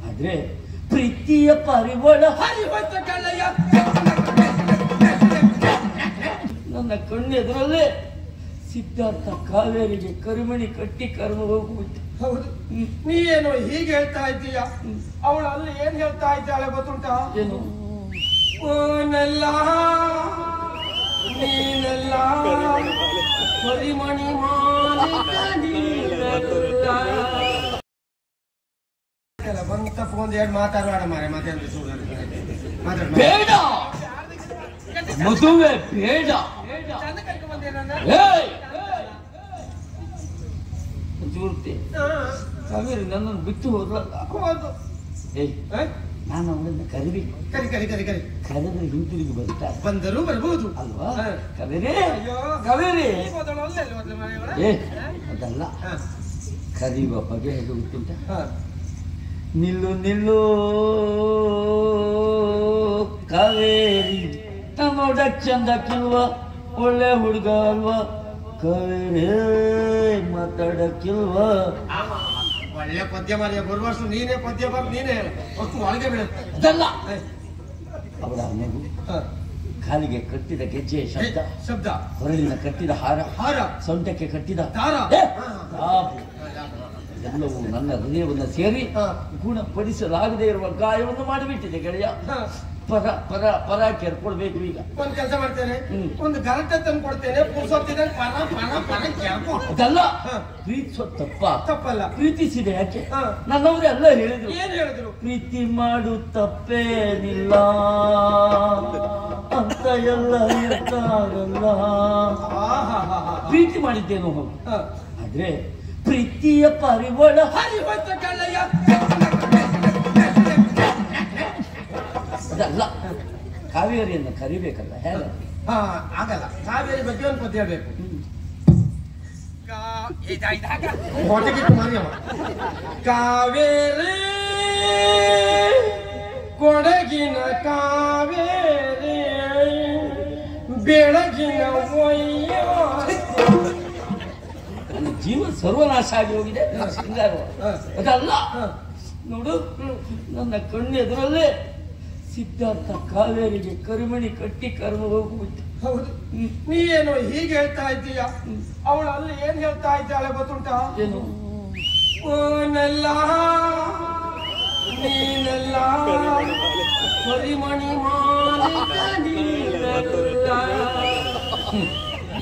ಆದ್ರೆ ಪ್ರೀತಿಯ ಪರಿಮಳ ಹರಿವಂತ ಕಳ್ಳಯ್ಯ ನನ್ನ ಕಣ್ಣೆದುರಲ್ಲೇ ಸಿದ್ಧಾರ್ಥ ಕಾವೇರಿಗೆ ಕರಿಮಣಿ ಕಟ್ಟಿ ಕರ್ಮ ಹೋಗ್ಬಿಟ್ಟು. ಹೌದು, ನೀ ಏನು ಹೀಗೆ ಹೇಳ್ತಾ ಇದ್ದೀಯ? ಅವಳು ಅಲ್ಲಿ ಏನ್ ಹೇಳ್ತಾ ಇದ್ದಾಳೆ ಗೊತ್ತುಂಟಾ? ಏನು? ಓನೆಲ್ಲ ನೀನೆಲ್ಲ ಕರಿಮಣಿ ಬಂತ ಫೋನ್ ಎರಡು ಮಾತಾಡೋಣ ಮಾರೆ ಮಾತಾಡ ಬೇಡ ಮದುವೆ ಬೇಡ. ಜೂರ್ತಿ ಕಾವೇರಿ ನನ್ನನ್ನು ಬಿಟ್ಟು ಹೋದ್ರಲ್ಲ. ಏಯ್ ನಾನು ಅವಳನ್ನ ಕರಿಬೇಕು. ಕರೆದ್ರೆ ಹಿಂತಿರುಗಿ ಬರ್ತಾರೆ. ಬಂದರೂ ಬರ್ಬೋದು ಅಲ್ವಾ ಕಾವೇರಿ? ಕಾವೇರಿ ಏ ಅದಲ್ಲ, ಕರೆಯುವ ಬಗೆ ಹೇಗೆ ಗೊತ್ತುಂಟ? ನಿಲ್ಲು ನಿಲ್ಲು ಕಾವೇರಿ, ನೋಡ ಚಂದಕ್ಕಿಲ್ವ, ಒಳ್ಳೆ ಹುಡುಗ ಅಲ್ವಾ ಕಾವೇರಿ, ಮಾತಾಡಕ್ಕಿಲ್ವ? ಒಳ್ಳೆ ಪದ್ಯ ಮಾರಿಯ ಬರುವಷ್ಟು ನೀನೇ ಪದ್ಯ ಬರ್ ನೀನೇ ಅಷ್ಟು ಒಳಗೆ ಬೀಳುತ್ತೆ. ಅದಲ್ಲ, ಅವಳ ಮಗು ಕಾಲಿಗೆ ಕಟ್ಟಿದ ಗೆಜ್ಜೆ ಶಬ್ದ, ಹೊರಳಿನ ಕಟ್ಟಿದ ಹಾರ, ಸೊಂಟಕ್ಕೆ ಕಟ್ಟಿದ ಎಲ್ಲವೂ ನನ್ನ ಹೃದಯವನ್ನು ಸೇರಿ ಗುಣಪಡಿಸಲಾಗದೇ ಇರುವ ಗಾಯವನ್ನು ಮಾಡಿಬಿಟ್ಟಿದೆ ಗೆಳೆಯ. ಪರ ಕೆರ್ಕೊಳ್ಬೇಕು. ಈಗ ಒಂದ್ ಕೆಲಸ ಮಾಡ್ತೇನೆ, ಒಂದು ಗರಟೆ ತಂದು ಕೊಡ್ತೇನೆ, ಅದಲ್ಲ, ಪ್ರೀತಿಸೋ ತಪ್ಪಲ್ಲ, ಪ್ರೀತಿಸಿದೆ ಯಾಕೆ? ನನ್ನವರೇ ಎಲ್ಲ ಹೇಳಿದ್ರು. ಏನ್ ಹೇಳಿದ್ರು? ಪ್ರೀತಿ ಮಾಡು ತಪ್ಪೇನಿಲ್ಲ ಅಂತ ಎಲ್ಲ ಇರ್ತಾರಲ್ಲ. ಪ್ರೀತಿ ಮಾಡಿದ್ದೇನೋ ಹೌದು, ಆದ್ರೆ ಪ್ರೀತಿಯ ಪರಿಮಳ ಹರಿವಂತ ಕಳ್ಳಯ್ಯ ಅದಲ್ಲ, ಕಾವೇರಿಯನ್ನು ಕರಿಬೇಕಲ್ಲ. ಹೇಗೆ? ಆಗಲ್ಲ. ಕಾವೇರಿ ಬಗ್ಗೆ ಒಂದು ಪದ್ಯ ಹೇಳ್ಬೇಕು. ಕಾವೇರಿ ಕೊಡಗಿನ ಕಾವೇರಿ ಬೆಳಗಿನ ನನ್ನ ಜೀವ ಸರ್ವನಾಶ ಆಗಿ ಹೋಗಿದೆ. ಅದಲ್ಲ, ನೋಡು, ನನ್ನ ಕಣ್ಣೆದುರಲ್ಲೇ ಸಿದ್ಧಾರ್ಥ ಕಾವೇರಿಗೆ ಕರಿಮಣಿ ಕಟ್ಟಿ ಕರ್ಮ ಹೋಗ್ಬಿಟ್ಟು. ಹೌದು, ನೀ ಏನು ಹೀಗೆ ಹೇಳ್ತಾ ಇದ್ದೀಯ? ಅವಳು ಅಲ್ಲಿ ಏನ್ ಹೇಳ್ತಾ ಇದ್ದಾಳೆ ಗೊತ್ತುಂಟಾ? ಏನು? ಓನೆಲ್ಲ ನೀನೆಲ್ಲ ಕರಿಮಣಿ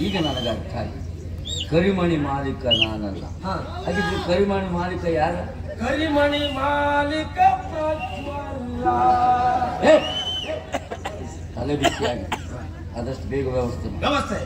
ಈಗ ನನಗೆ ಅರ್ಥ ಆಗಿದೆ. ಕರಿಮಣಿ ಮಾಲೀಕ ನಾನಲ್ಲ. ಹಾಗಿದ್ರೆ ಕರಿಮಣಿ ಮಾಲೀಕ ಯಾರ? ಕರಿಮಣಿ ಮಾಲೀಕ ಪ್ರಜ್ವಲ್ಲ. ತಲೆ ಬಿಸಿಯಾಗಿ ಆದಷ್ಟು ಬೇಗ ವ್ಯವಸ್ಥೆ